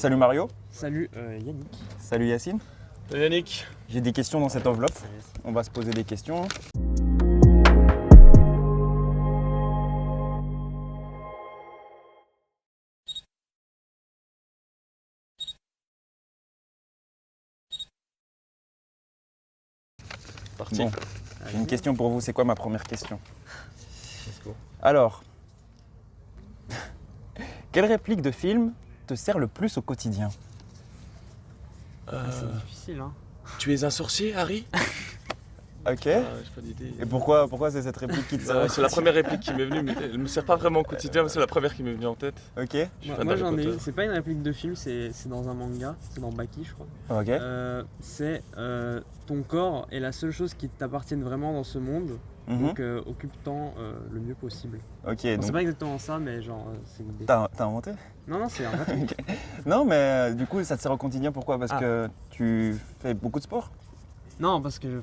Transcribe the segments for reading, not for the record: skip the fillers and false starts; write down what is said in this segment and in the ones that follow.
Salut Mario. Salut Yannick. Salut Yacine. Salut Yannick. J'ai des questions dans cette enveloppe. Salut Yacine. On va se poser des questions. Parti. Bon, j'ai une question pour vous. C'est quoi ma première question? Let's go. Alors, quelle réplique de film te sert le plus au quotidien? C'est difficile hein. Tu es un sorcier, Harry? Ok. J'ai pas d'idée. Et pourquoi c'est cette réplique qui te sert? C'est la première réplique qui m'est venue, mais elle me sert pas vraiment au quotidien, mais c'est la première qui m'est venue en tête. Ok. Je suis fan Moi d'Harry j'en ai Potter. une, c'est pas une réplique de film, c'est dans un manga, c'est dans Baki je crois. Ok. C'est ton corps est la seule chose qui t'appartienne vraiment dans ce monde, Mhm. donc occupe-t'en le mieux possible. Ok. Bon, c'est Donc, pas exactement ça, mais genre c'est l'idée. t'as inventé? Non, c'est un vrai truc. Non, mais du coup, ça te sert au quotidien. Pourquoi? Parce Ah. que tu fais beaucoup de sport? Non, parce que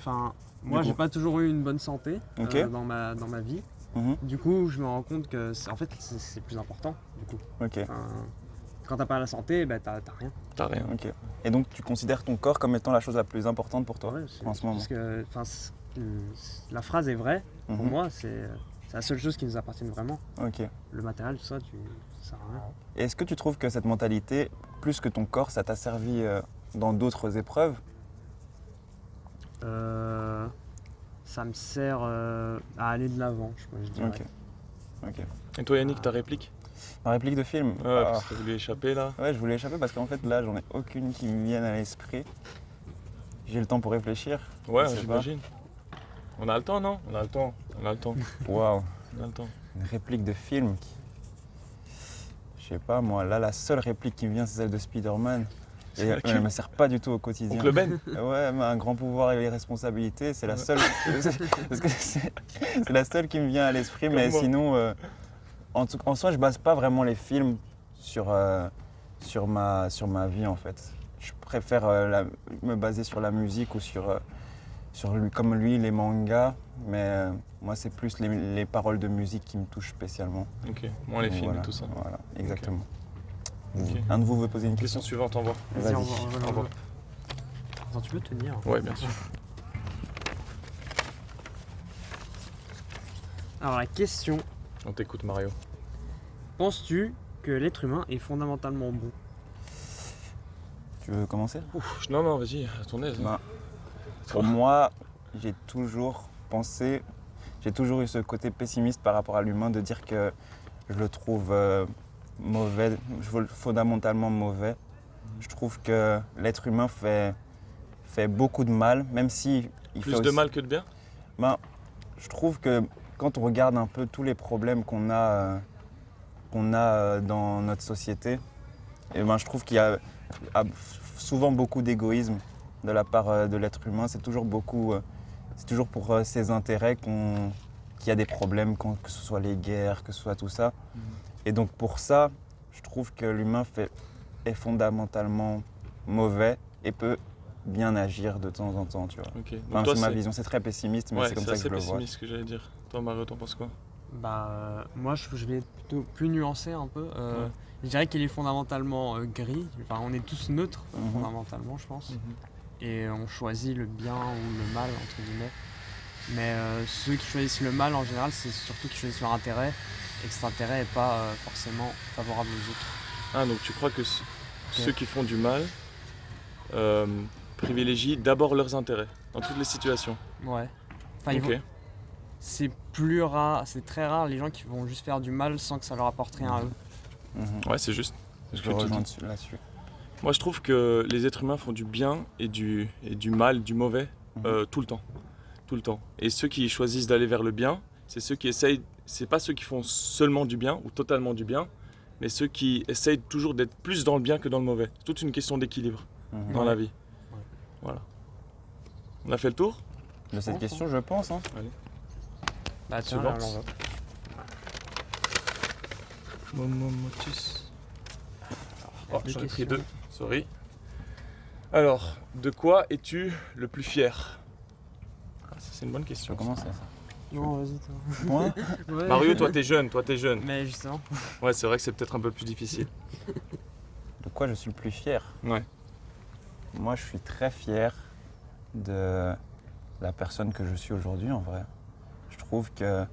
moi Du j'ai coup. pas toujours eu une bonne santé Ok. dans ma vie. Mhm. Du coup, je me rends compte que en fait c'est plus important du coup. Ok. Enfin, quand t'as pas la santé, bah t'as rien. T'as rien. Ok. Et donc, tu considères ton corps comme étant la chose la plus importante pour toi Ouais, en ce moment? parce que la phrase est vraie, pour Mhm. moi, c'est la seule chose qui nous appartient vraiment. Ok. Le matériel, tout ça, ça sert à rien. Et est-ce que tu trouves que cette mentalité, plus que ton corps, ça t'a servi dans d'autres épreuves? Ça me sert à aller de l'avant, je dirais. Ok. Ok. Et toi Yannick, ta réplique? Ma réplique de film? Ouais, parce que t'as voulu échapper là. Ouais, je voulais échapper parce qu'en fait, là, j'en ai aucune qui me vienne à l'esprit. J'ai le temps pour réfléchir. Ouais, Je sais j'imagine. On a le temps, non? On a le temps. On a le temps. Waouh. On a le temps. Une réplique de film qui... Je sais pas, moi, là, la seule réplique qui me vient, c'est celle de Spider-Man. Et C'est laquelle elle me sert pas du tout au quotidien. Oncle Ben? Ouais, mais un grand pouvoir et les responsabilités, c'est la seule. Parce que c'est la seule qui me vient à l'esprit, mais Comme moi. sinon, en soi, je base pas vraiment les films sur ma vie en fait. Je préfère me baser sur la musique ou sur lui, comme lui, les mangas, mais moi, c'est plus les paroles de musique qui me touchent spécialement. Ok, moins les Donc, films voilà, et tout ça. Voilà, exactement. Ok. Un de vous veut poser une Question question? suivante, envoie. Vas-y, Vas-y. on va Au revoir. l'enveloppe. Attends, tu peux tenir. Ouais, bien sûr. Alors la question, On t'écoute Mario. penses-tu que l'être humain est fondamentalement bon? Tu veux commencer? Non, vas-y, à ton aise. Ben, pour moi, j'ai toujours pensé, j'ai toujours eu ce côté pessimiste par rapport à l'humain de dire que je le trouve mauvais, fondamentalement mauvais. Je trouve que l'être humain fait beaucoup de mal, même si il Plus fait de aussi- mal que de bien? Ben, je trouve que quand on regarde un peu tous les problèmes qu'on a dans notre société, et ben, je trouve qu'il y a souvent beaucoup d'égoïsme de la part de l'être humain. C'est toujours pour ses intérêts qu'il y a des problèmes, que ce soit les guerres, que ce soit tout ça. Et donc pour ça, je trouve que l'humain est fondamentalement mauvais et peut bien agir de temps en temps, tu vois. Ok. Donc Enfin, toi, c'est ma vision, c'est très pessimiste, mais Ouais, c'est comme c'est ça que assez je le vois. pessimiste ce que j'allais dire. Toi Mario, t'en penses quoi? Moi je vais être plutôt plus nuancé un peu. Ouais. Je dirais qu'il est fondamentalement gris. Enfin, on est tous neutres Mhm. fondamentalement, je pense. Et on choisit le bien ou le mal entre guillemets. Mais ceux qui choisissent le mal en général, c'est surtout qui choisissent leur intérêt et que cet intérêt n'est pas forcément favorable aux autres. Ah, donc tu crois que ceux qui font du mal privilégient d'abord leurs intérêts dans toutes les situations? Ouais. Enfin, ils Ok. vont- c'est plus rare, c'est très rare les gens qui vont juste faire du mal sans que ça leur apporte rien à eux. Mhm. Ouais, c'est juste. C'est ce Je que tu rejoins dis. là-dessus. Moi, je trouve que les êtres humains font du bien et du mal, du mauvais, tout le temps. Tout le temps. Et ceux qui choisissent d'aller vers le bien, c'est ceux qui essayent, c'est pas ceux qui font seulement du bien ou totalement du bien, mais ceux qui essayent toujours d'être plus dans le bien que dans le mauvais. C'est toute une question d'équilibre Mhm. dans Ouais. la vie. Ouais. Voilà. On a fait le tour? De cette question, je pense. Hein. Bah tiens, Suivante. là, l'enveloppe. Momomotus. Oh, Deux j'en ai pris questions. deux. Sorry. Alors, de quoi es-tu le plus fier? Ah, ça, c'est une bonne Je question. peux commencer. Non, vas-y toi. Moi, Ouais. Mario, toi t'es jeune, Mais justement. Ouais, c'est vrai que c'est peut-être un peu plus difficile. de quoi je suis le plus fier? Ouais. Moi, je suis très fier de la personne que je suis aujourd'hui, en vrai. Je trouve que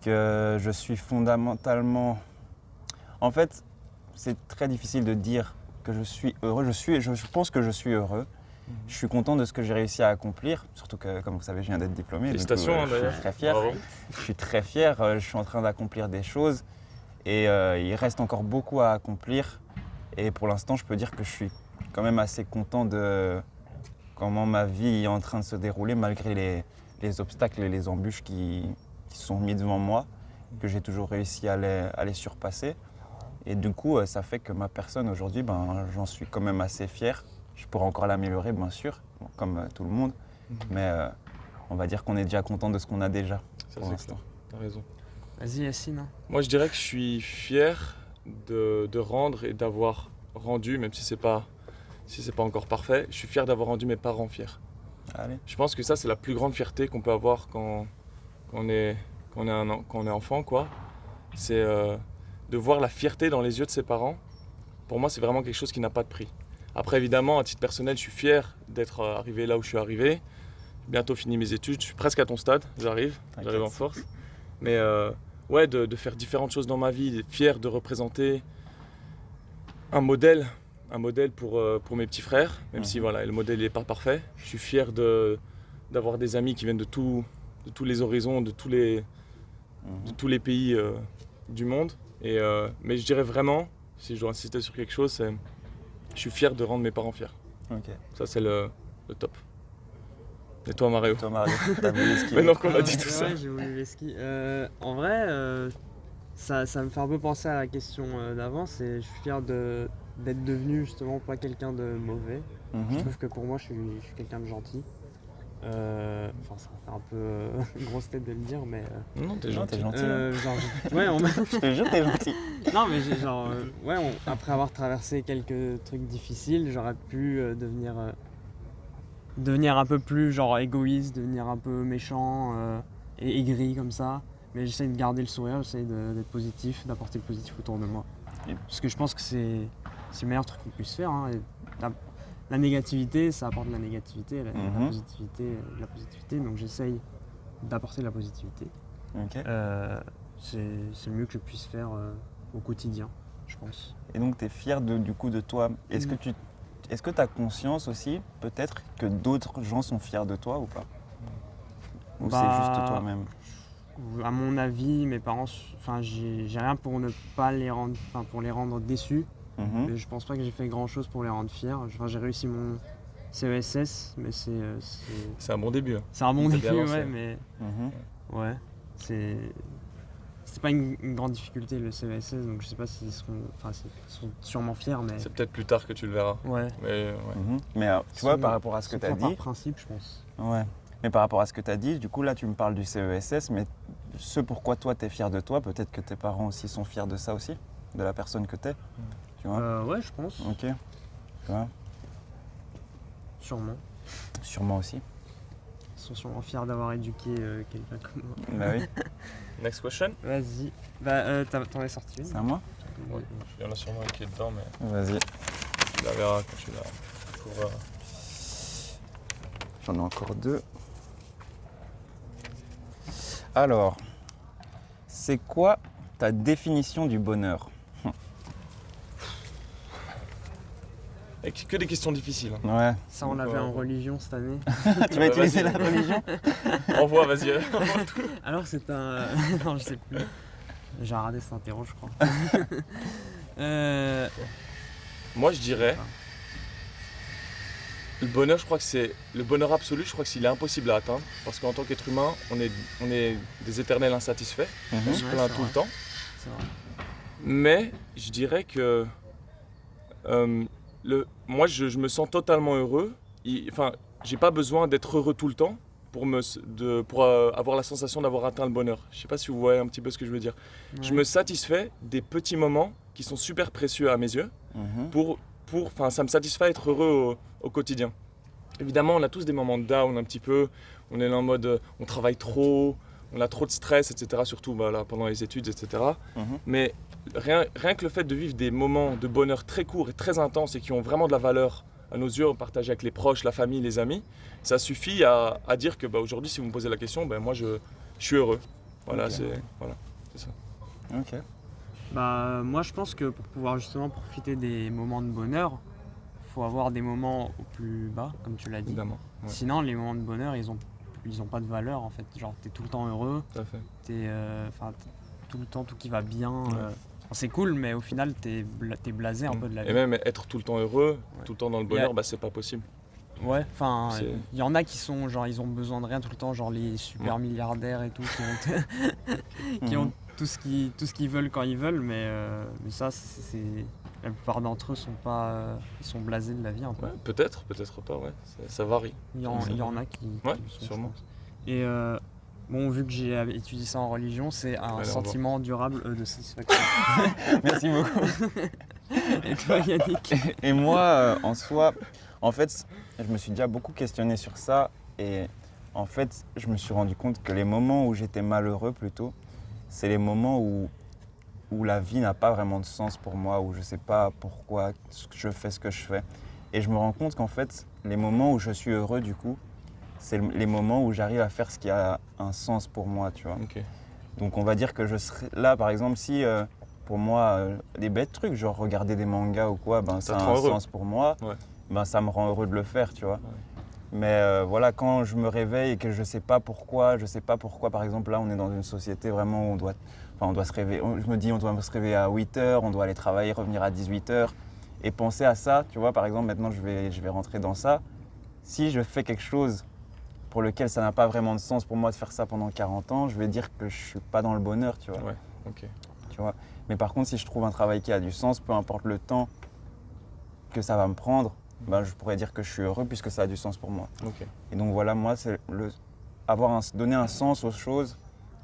je suis fondamentalement... En fait, c'est très difficile de dire que je suis heureux. Je pense que je suis heureux. Je suis content de ce que j'ai réussi à accomplir, surtout que, comme vous savez, je viens d'être diplômé. Félicitations, donc, d'ailleurs. Je suis très fier. Bravo. Je suis très fier. Je suis en train d'accomplir des choses et il reste encore beaucoup à accomplir. Et pour l'instant, je peux dire que je suis quand même assez content de comment ma vie est en train de se dérouler malgré les obstacles et les embûches qui sont mis devant moi, que j'ai toujours réussi à les surpasser. Et du coup, ça fait que ma personne aujourd'hui, j'en suis quand même assez fier. Je pourrais encore l'améliorer, bien sûr, comme tout le monde. Mais on va dire qu'on est déjà content de ce qu'on a déjà Ça, pour c'est l'instant. clair. T'as raison. Vas-y, Yacine. Hein. Moi, je dirais que je suis fier de rendre et d'avoir rendu, même si c'est pas encore parfait, je suis fier d'avoir rendu mes parents fiers. Allez. Je pense que ça, c'est la plus grande fierté qu'on peut avoir quand on est enfant, quoi. C'est de voir la fierté dans les yeux de ses parents. Pour moi, c'est vraiment quelque chose qui n'a pas de prix. Après, évidemment, à titre personnel, je suis fier d'être arrivé là où je suis arrivé. J'ai bientôt fini mes études, je suis presque à ton stade, j'arrive en force. Mais ouais, de faire différentes choses dans ma vie, fier de représenter un modèle pour mes petits frères, même si voilà, le modèle n'est pas parfait. Je suis fier d'avoir des amis qui viennent de tous les horizons, de tous les pays du monde. Mais je dirais vraiment, si je dois insister sur quelque chose, c'est je suis fier de rendre mes parents fiers. Ok. Ça, c'est le top. Et toi, Mario? Toi, Mario, t'as voulu skier. Maintenant qu'on a dit tout ça. Ouais, j'ai voulu les skis. En vrai, ça me fait un peu penser à la question d'avant. Je suis fier d'être devenu justement pas quelqu'un de mauvais. Je trouve que pour moi, je suis quelqu'un de gentil. Enfin, ça fait un peu grosse tête de le dire, mais. Non, t'es Non, gentil. t'es gentil. Genre, ouais, Je te jure, t'es gentil. non, mais genre, après avoir traversé quelques trucs difficiles, j'aurais pu devenir un peu plus genre égoïste, devenir un peu méchant et aigri comme ça. Mais j'essaie de garder le sourire, j'essaie d'être positif, d'apporter le positif autour de moi. Parce que je pense que c'est le meilleur truc qu'on puisse faire. Hein. La négativité, ça apporte de la négativité, la positivité, de la positivité. Donc j'essaye d'apporter de la positivité. Ok. C'est le mieux que je puisse faire au quotidien, je pense. Et donc, tu es fier du coup de toi. Est-ce que tu as conscience aussi, peut-être, que d'autres gens sont fiers de toi ou pas? Ou c'est juste toi-même? À mon avis, mes parents, j'ai rien pour ne pas les rendre, pour les rendre déçus. Mais je pense pas que j'ai fait grand chose pour les rendre fiers. J'ai réussi mon CESS, mais C'est un bon début. Hein. c'est un bon T'as début, bien lancé. ouais, mais ouais, c'était pas une grande difficulté le CESS, donc je sais pas s'ils sont sûrement fiers, mais C'est peut-être plus tard que tu le verras. ouais. Mais ouais. Mais tu vois, par rapport à ce que tu as Par dit, principe, je pense. ouais. Mais par rapport à ce que tu as dit, du coup là tu me parles du CESS, mais ce pourquoi toi tu es fier de toi, peut-être que tes parents aussi sont fiers de ça aussi, de la personne que tu es. Tu vois? Ouais, je pense. Ok. Tu vois? Sûrement. Sûrement aussi. Ils sont sûrement fiers d'avoir éduqué quelqu'un comme moi. Bah oui. Next question. Vas-y. T'en es sorti une? C'est à moi? Ouais. Il y en a sûrement un qui est dedans, mais Vas-y. tu la verras quand tu la trouveras. J'en ai encore deux. Alors, c'est quoi ta définition du bonheur? Avec que des questions difficiles. Hein. Ouais. Ça, on l'avait en religion cette année. Tu vas utiliser la religion? Envoie, vas-y. Alors, c'est un. Non, je sais plus. J'ai raté cet interro, je crois. Moi, je dirais. Le bonheur, je crois que c'est. Le bonheur absolu, je crois que s'il est impossible à atteindre. Parce qu'en tant qu'être humain, on est des éternels insatisfaits. On se Ouais, plaint c'est tout vrai. le temps. C'est vrai. Mais je dirais que. Moi, je me sens totalement heureux. Enfin, j'ai pas besoin d'être heureux tout le temps pour avoir la sensation d'avoir atteint le bonheur. Je sais pas si vous voyez un petit peu ce que je veux dire. Ouais. Je me satisfais des petits moments qui sont super précieux à mes yeux. Ça me satisfait être heureux au quotidien. Évidemment, on a tous des moments de down un petit peu. On est là en mode, on travaille trop, on a trop de stress, etc., surtout là, pendant les études, etc. Mhm. Mais rien que le fait de vivre des moments de bonheur très courts et très intenses et qui ont vraiment de la valeur à nos yeux, partagés avec les proches, la famille, les amis, ça suffit à dire que aujourd'hui, si vous me posez la question, moi je suis heureux. Voilà, Ok. c'est ça. Ok. Bah, moi, je pense que pour pouvoir justement profiter des moments de bonheur, faut avoir des moments au plus bas, comme tu l'as dit. Évidemment. Ouais, Sinon, les moments de bonheur, ils ont pas de valeur en fait. Genre, t'es tout le temps heureux, tout à fait. t'es tout le temps tout qui va bien. Ouais. C'est cool, mais au final, t'es blasé un peu de la Et vie. même être tout le temps heureux, Ouais. tout le temps dans le bonheur, c'est pas possible. Ouais, enfin, C'est- il y en a qui sont genre, ils ont besoin de rien tout le temps, genre les super milliardaires et tout, qui ont Mhm. tout ce qu'ils veulent quand ils veulent, mais ça, la plupart d'entre eux ils sont blasés de la vie un peu. Ouais, peut-être pas, ouais. Ça varie. Il y en a qui Ouais, le sont, je sûrement. pense. Et bon, vu que j'ai étudié ça en religion, c'est un Allez, sentiment durable de satisfaction. Merci beaucoup. Et toi, Yannick? Et moi, en soi, en fait, je me suis déjà beaucoup questionné sur ça. Et en fait, je me suis rendu compte que les moments où j'étais malheureux, plutôt, c'est les moments où la vie n'a pas vraiment de sens pour moi, où je ne sais pas pourquoi je fais ce que je fais. Et je me rends compte qu'en fait, les moments où je suis heureux, du coup, c'est les moments où j'arrive à faire ce qui a un sens pour moi, tu vois. Ok. Donc on va dire que je serais là, par exemple, si pour moi, des bêtes trucs, genre regarder des mangas ou quoi, ben, ça te a rend un heureux. sens pour moi, Ouais. ben, ça me rend heureux de le faire, tu vois. Mais voilà, quand je me réveille et que je sais pas pourquoi, par exemple, là, on est dans une société vraiment où on doit se réveiller, je me dis, on doit se réveiller à 8h, on doit aller travailler, revenir à 18h, et penser à ça, tu vois, par exemple, maintenant, je vais rentrer dans ça. Si je fais quelque chose pour lequel ça n'a pas vraiment de sens pour moi de faire ça pendant 40 ans, je vais dire que je suis pas dans le bonheur, tu vois. Ouais, ok. Tu vois. Mais par contre, si je trouve un travail qui a du sens, peu importe le temps que ça va me prendre, ben, je pourrais dire que je suis heureux puisque ça a du sens pour moi. Ok. Et donc voilà, moi, c'est donner un sens aux choses,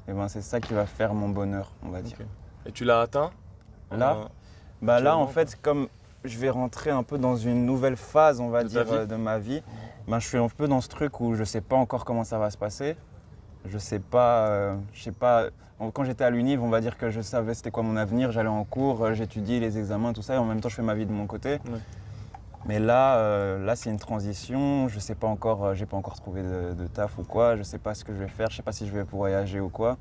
et ben, c'est ça qui va faire mon bonheur, on va dire. Ok. Et tu l'as atteint? Là, Là, actuellement, en fait, comme je vais rentrer un peu dans une nouvelle phase, on va De ta dire, vie. de ma vie, ben, je suis un peu dans ce truc où je ne sais pas encore comment ça va se passer. Je sais pas. Quand j'étais à l'univ, on va dire que je savais c'était quoi mon avenir. J'allais en cours, j'étudie les examens, tout ça, et en même temps, je fais ma vie de mon côté. Ouais. Mais là, c'est une transition. Je sais pas encore, j'ai pas encore trouvé de taf ou quoi. Je sais pas ce que je vais faire. Je sais pas si je vais voyager ou quoi.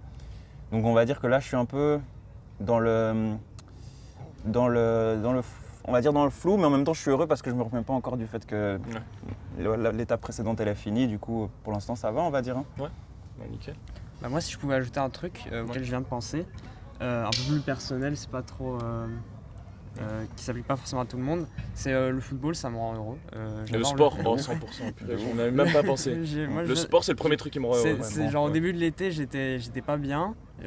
Donc, on va dire que là, je suis un peu dans le on va dire dans le flou, mais en même temps je suis heureux parce que je me remets pas encore du fait que l'étape précédente elle est finie, du coup pour l'instant ça va, on va dire. Hein. Bah, nickel. Bah, moi, si je pouvais ajouter un truc auquel je viens de penser, un peu plus personnel, c'est pas trop. Qui s'applique pas forcément à tout le monde, c'est le football, ça me rend heureux. Et le sport, 100%. Purée, on n'avait même pas pensé. Le sport, c'est le premier truc qui me rend heureux. C'est genre au début de l'été, j'étais pas bien. Et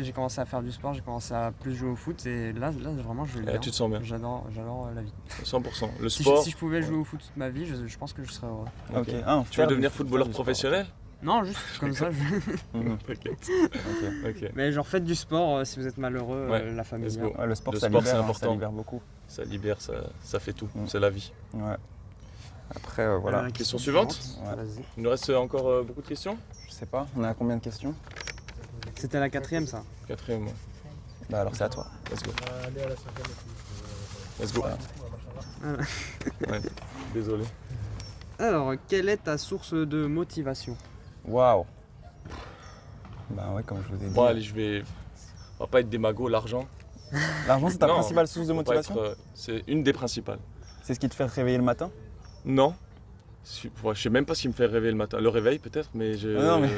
j'ai commencé à faire du sport, j'ai commencé à plus jouer au foot. Et là vraiment, je vais bien. Tu te sens bien. J'adore la vie. 100%. Le Si sport. je pouvais jouer au foot toute ma vie, je pense que je serais heureux. Ok. Tu veux devenir footballeur professionnel? Non, juste comme ça. T'inquiète. Ok. Mais genre, faites du sport si vous êtes malheureux, Ouais, la famille. let's go. Ouais, le sport, Le ça sport, libère, c'est hein, important. ça libère beaucoup. Ça libère, ça fait tout. C'est la vie. Ouais. Après, voilà. Question suivante. Ouais. Vas-y. Il nous reste encore beaucoup de questions? Je sais pas, on a combien de questions? C'était la 4e, ça. 4e, ouais. Bah alors c'est à toi. Let's go. Aller à la 5e. Let's go. Ouais. Désolé. Alors, quelle est ta source de motivation? Waouh. Bah ouais, comme je vous ai dit. Bon, allez, on va pas être démago, l'argent. L'argent, c'est ta Non, principale source de faut pas motivation? être, c'est une des principales. C'est ce qui te fait te réveiller le matin? Non. Je sais même pas ce qui me fait réveiller le matin. Le réveil peut-être, mais Non, mais-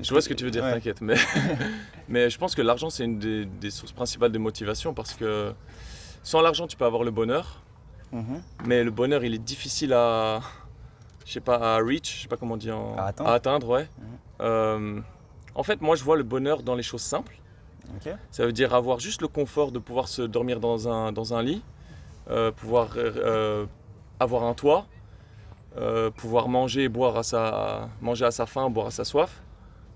je vois ce que tu veux dire, Ouais. t'inquiète. Mais je pense que l'argent, c'est une des sources principales de motivation parce que sans l'argent, tu peux avoir le bonheur. Mhm. Mais le bonheur, il est difficile à reach, je sais pas comment on dit, À atteindre. atteindre, ouais. En fait, moi, je vois le bonheur dans les choses simples. Ok. Ça veut dire avoir juste le confort de pouvoir se dormir dans un lit, pouvoir avoir un toit, pouvoir manger et manger à sa faim, boire à sa soif.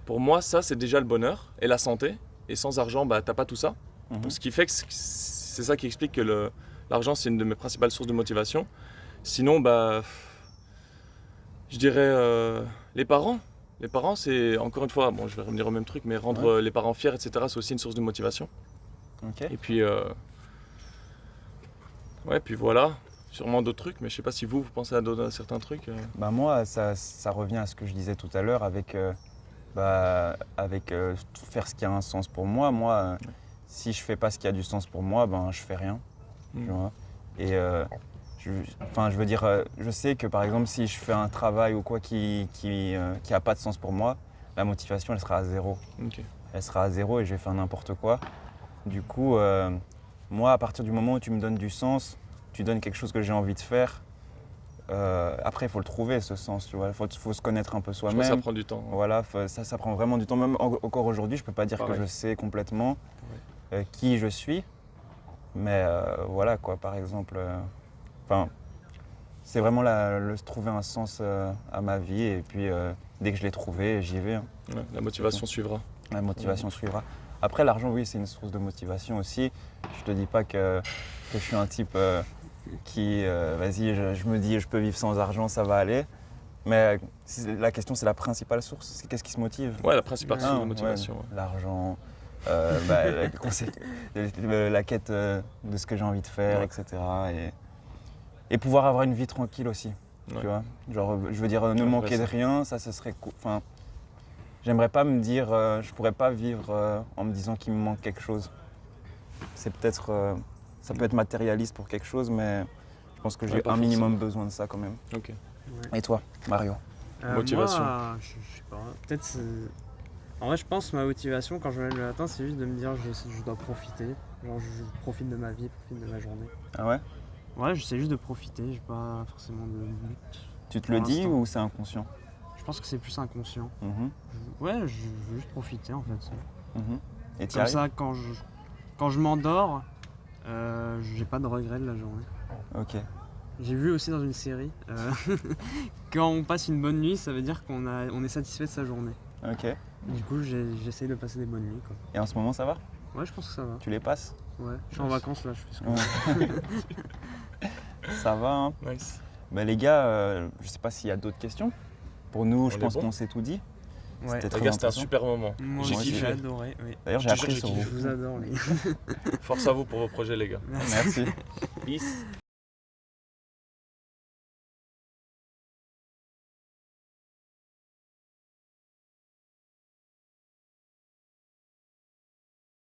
Pour moi, ça, c'est déjà le bonheur et la santé. Et sans argent, bah, t'as pas tout ça. Mhm. Donc, ce qui fait que c'est ça qui explique que l'argent, c'est une de mes principales sources de motivation. Sinon, bah, je dirais les parents. Les parents, c'est encore une fois, bon, je vais revenir au même truc, mais rendre les parents fiers, etc., c'est aussi une source de motivation. Ok. Et puis, puis voilà, sûrement d'autres trucs, mais je sais pas si vous pensez à certains trucs. Bah moi, ça revient à ce que je disais tout à l'heure avec, faire ce qui a un sens pour moi. Moi, si je fais pas ce qui a du sens pour moi, ben je fais rien. Tu vois. Et je veux dire, je sais que par exemple, si je fais un travail ou quoi qui a pas de sens pour moi, la motivation, elle sera à zéro. Ok. Elle sera à zéro et je vais faire n'importe quoi. Du coup, moi, à partir du moment où tu me donnes du sens, tu donnes quelque chose que j'ai envie de faire. Après, il faut le trouver, ce sens, tu vois. Il faut se connaître un peu Je pense soi-même. que ça prend du temps. Voilà, ça prend vraiment du temps. Même encore aujourd'hui, je ne peux pas dire Pareil. que je sais complètement qui je suis. Mais voilà, quoi, par exemple. C'est vraiment trouver un sens à ma vie. Et puis, dès que je l'ai trouvé, j'y vais. Hein. Ouais, la motivation suivra. La motivation suivra. Après, l'argent, oui, c'est une source de motivation aussi. Je te dis pas que je suis un type qui, vas-y, je me dis, je peux vivre sans argent, ça va aller. Mais la question, c'est la principale source. C'est qu'est-ce qui se motive? Ouais, la principale source de Ouais, motivation. l'argent, la quête de ce que j'ai envie de faire, etc. Et pouvoir avoir une vie tranquille aussi. Ouais. Tu vois, genre, je veux dire, ne Ouais, manquer de vrai, rien, ça, ce serait cool. Enfin, j'aimerais pas me dire, je pourrais pas vivre en me disant qu'il me manque quelque chose. C'est peut-être, ça peut être matérialiste pour quelque chose, mais je pense que j'ai pas un minimum forcément. besoin de ça quand même. Ok. Ouais. Et toi, Mario? Motivation. Moi, je sais pas. Peut-être. En vrai, je pense que ma motivation quand je me lève le matin, c'est juste de me dire je dois profiter. Genre, je profite de ma vie, profite de ma journée. Ah ouais? Ouais, j'essaie juste de profiter. J'ai pas forcément de but. Tu te Pour le dis l'instant. ou c'est inconscient? Je pense que c'est plus inconscient. Mhm, Ouais, je veux juste profiter en fait. mhm. Et t'y Comme arrives? ça, quand je m'endors, j'ai pas de regrets de la journée. Ok. J'ai vu aussi dans une série, quand on passe une bonne nuit, ça veut dire on est satisfait de sa journée. Ok. Du coup, j'essaye de passer des bonnes nuits, quoi. Et en ce moment, ça va? Ouais, je pense que ça va. Tu les passes? Ouais, je suis en vacances là, je fais ce que Ouais. Ça va, hein? Nice. Bah, les gars, je sais pas s'il y a d'autres questions. Pour nous, je On est pense bon qu'on s'est tout dit. Ouais. C'était Les très gars, c'était un intéressant. super moment. Moi J'ai aussi, kiffé. j'ai adoré. Oui. D'ailleurs, j'ai Je te jure, appris j'ai sur kiffé. vous. Je vous adore, les gars. Force à vous pour vos projets, les gars. Merci. Peace.